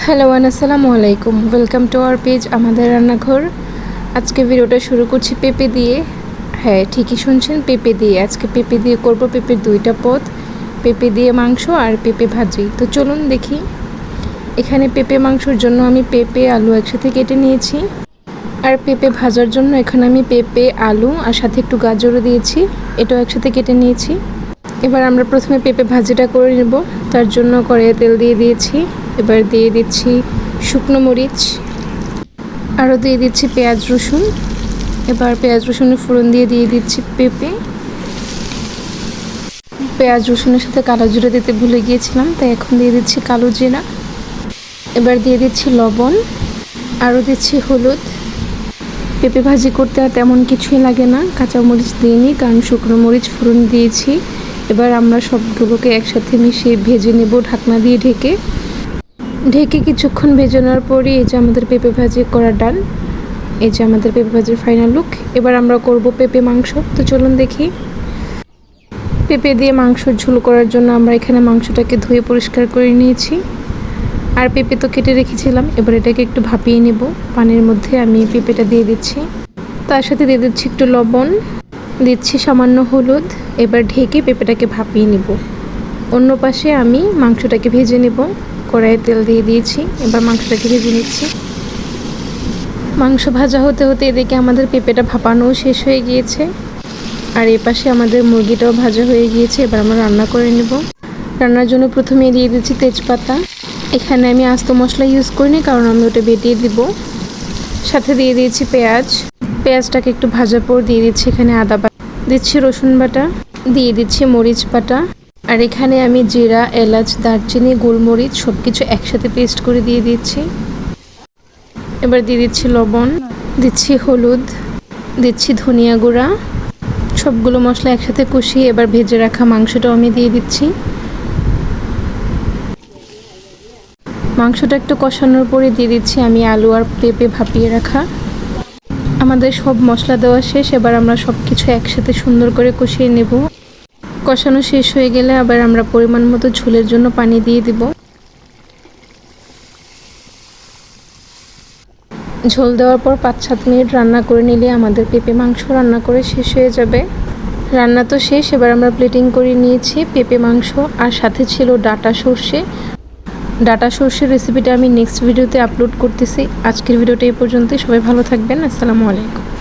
Hello আসসালামু আলাইকুম, welcome to our page আমাদের রান্নাঘর। আজকে ভিডিওটা শুরু করছি পেঁপে দিয়ে। হ্যাঁ, ঠিকই শুনছেন, পেঁপে দিয়ে। আজকে পেঁপে দিয়ে করব পেঁপের দুইটা পদ, পেঁপে দিয়ে মাংস আর পেঁপে ভাজি। তো চলুন দেখি। এখানে পেঁপে মাংসর জন্য আমি পেঁপে আলু একসাথে কেটে নিয়েছি, আর পেঁপে ভাজার জন্য এখানে আমি পেঁপে আলু আর সাথে একটু গাজরও দিয়েছি, এটাও একসাথে কেটে নিয়েছি। এবার আমরা প্রথমে পেঁপে ভাজিটা করে নেব। তার জন্য কড়াইয়ে তেল দিয়ে দিয়েছি। এবার দিয়ে দিচ্ছি শুকনো মরিচ, আরও দিয়ে দিচ্ছি পেঁয়াজ রসুন। এবার পেঁয়াজ রসুনের ফোড়ন দিয়ে দিচ্ছি পেঁপে। পেঁয়াজ রসুনের সাথে কালো জিরা দিতে ভুলে গিয়েছিলাম, তাই এখন দিয়ে দিচ্ছি কালো জিরা। এবার দিয়ে দিচ্ছি লবণ, আরও দিচ্ছি হলুদ। পেঁপে ভাজি করতে আর তেমন কিছুই লাগে না, কাঁচামরিচ দিইনি কারণ শুকনো মরিচ ফোড়ন দিয়েছি। এবার আমরা সবগুলোকে একসাথে মিশিয়ে ভেজে নেব ঢাকনা দিয়ে ঢেকে। কিছুক্ষণ ভেজে নেওয়ার পরই এই যে আমাদের পেঁপে ভাজি করা ডান। এই যে আমাদের পেঁপে ভাজির ফাইনাল লুক। এবার আমরা করব পেঁপে মাংস। তো চলুন দেখি। পেঁপে দিয়ে মাংসর ঝোল করার জন্য আমরা এখানে মাংসটাকে ধুয়ে পরিষ্কার করে নিয়েছি, আর পেঁপে তো কেটে রেখেছিলাম। এবার এটাকে একটু ভাপিয়ে নেব। পানির মধ্যে আমি পেঁপেটা দিয়ে দিচ্ছি, তার সাথে দিয়ে দিচ্ছি একটু লবণ, দিচ্ছি সামান্য হলুদ। এবার ঢেকে পেঁপেটাকে ভাপিয়ে নেব। অন্য পাশে আমি মাংসটাকে ভেজে নেব। কড়াইয়ে তেল দিয়ে দিয়েছি, এবার মাংসটাকে ভেজে নিচ্ছি। মাংস ভাজা হতে হতে এদিকে আমাদের পেঁপেটা ভাপানোও শেষ হয়ে গিয়েছে, আর এ পাশে আমাদের মুরগিটাও ভাজা হয়ে গিয়েছে। এবার আমরা রান্না করে নেব। রান্নার জন্য প্রথমে দিয়ে দিচ্ছি তেজপাতা। এখানে আমি আস্ত মশলা ইউজ করিনি কারণ আমি ওটা বেটিয়ে দিব। সাথে দিয়ে দিয়েছি পেঁয়াজটাকে একটু ভাজার পর দিয়ে দিচ্ছি এখানে আদা বাটা, দিচ্ছি রসুন বাটা, দিয়ে দিচ্ছি মরিচ বাটা, আর এখানে আমি জিরা, এলাচ, দারচিনি, গোলমরিচ সব কিছু একসাথে পেস্ট করে দিয়ে দিচ্ছি। এবার দিয়ে দিচ্ছি লবণ, দিচ্ছি হলুদ, দিচ্ছি ধনিয়া গুঁড়া। সবগুলো মশলা একসাথে কষিয়ে এবার ভেজে রাখা মাংসটাও আমি দিয়ে দিচ্ছি। মাংসটা একটু কষানোর পরে দিয়ে দিচ্ছি আমি আলু আর পেঁপে ভাপিয়ে রাখা। আমাদের সব মশলা দেওয়া শেষ। এবার আমরা সব কিছু একসাথে সুন্দর করে কষিয়ে নেব। কষানো শেষ হয়ে গেলে আবার আমরা পরিমাণ মতো ঝোলের জন্য পানি দিয়ে দিব। ঝোল দেওয়ার পর 5-7 মিনিট রান্না করে নিলে আমাদের পেঁপে মাংস রান্না করে শেষ হয়ে যাবে। রান্না তো শেষ। এবার আমরা প্লেটিং করে নিয়েছি পেঁপে মাংস, আর সাথে ছিল ডাটা সর্ষের রেসিপিটা আমি নেক্সট ভিডিওতে আপলোড করতেছি। আজকের ভিডিওটা এই পর্যন্তই। সবাই ভালো থাকবেন। আসসালামু আলাইকুম।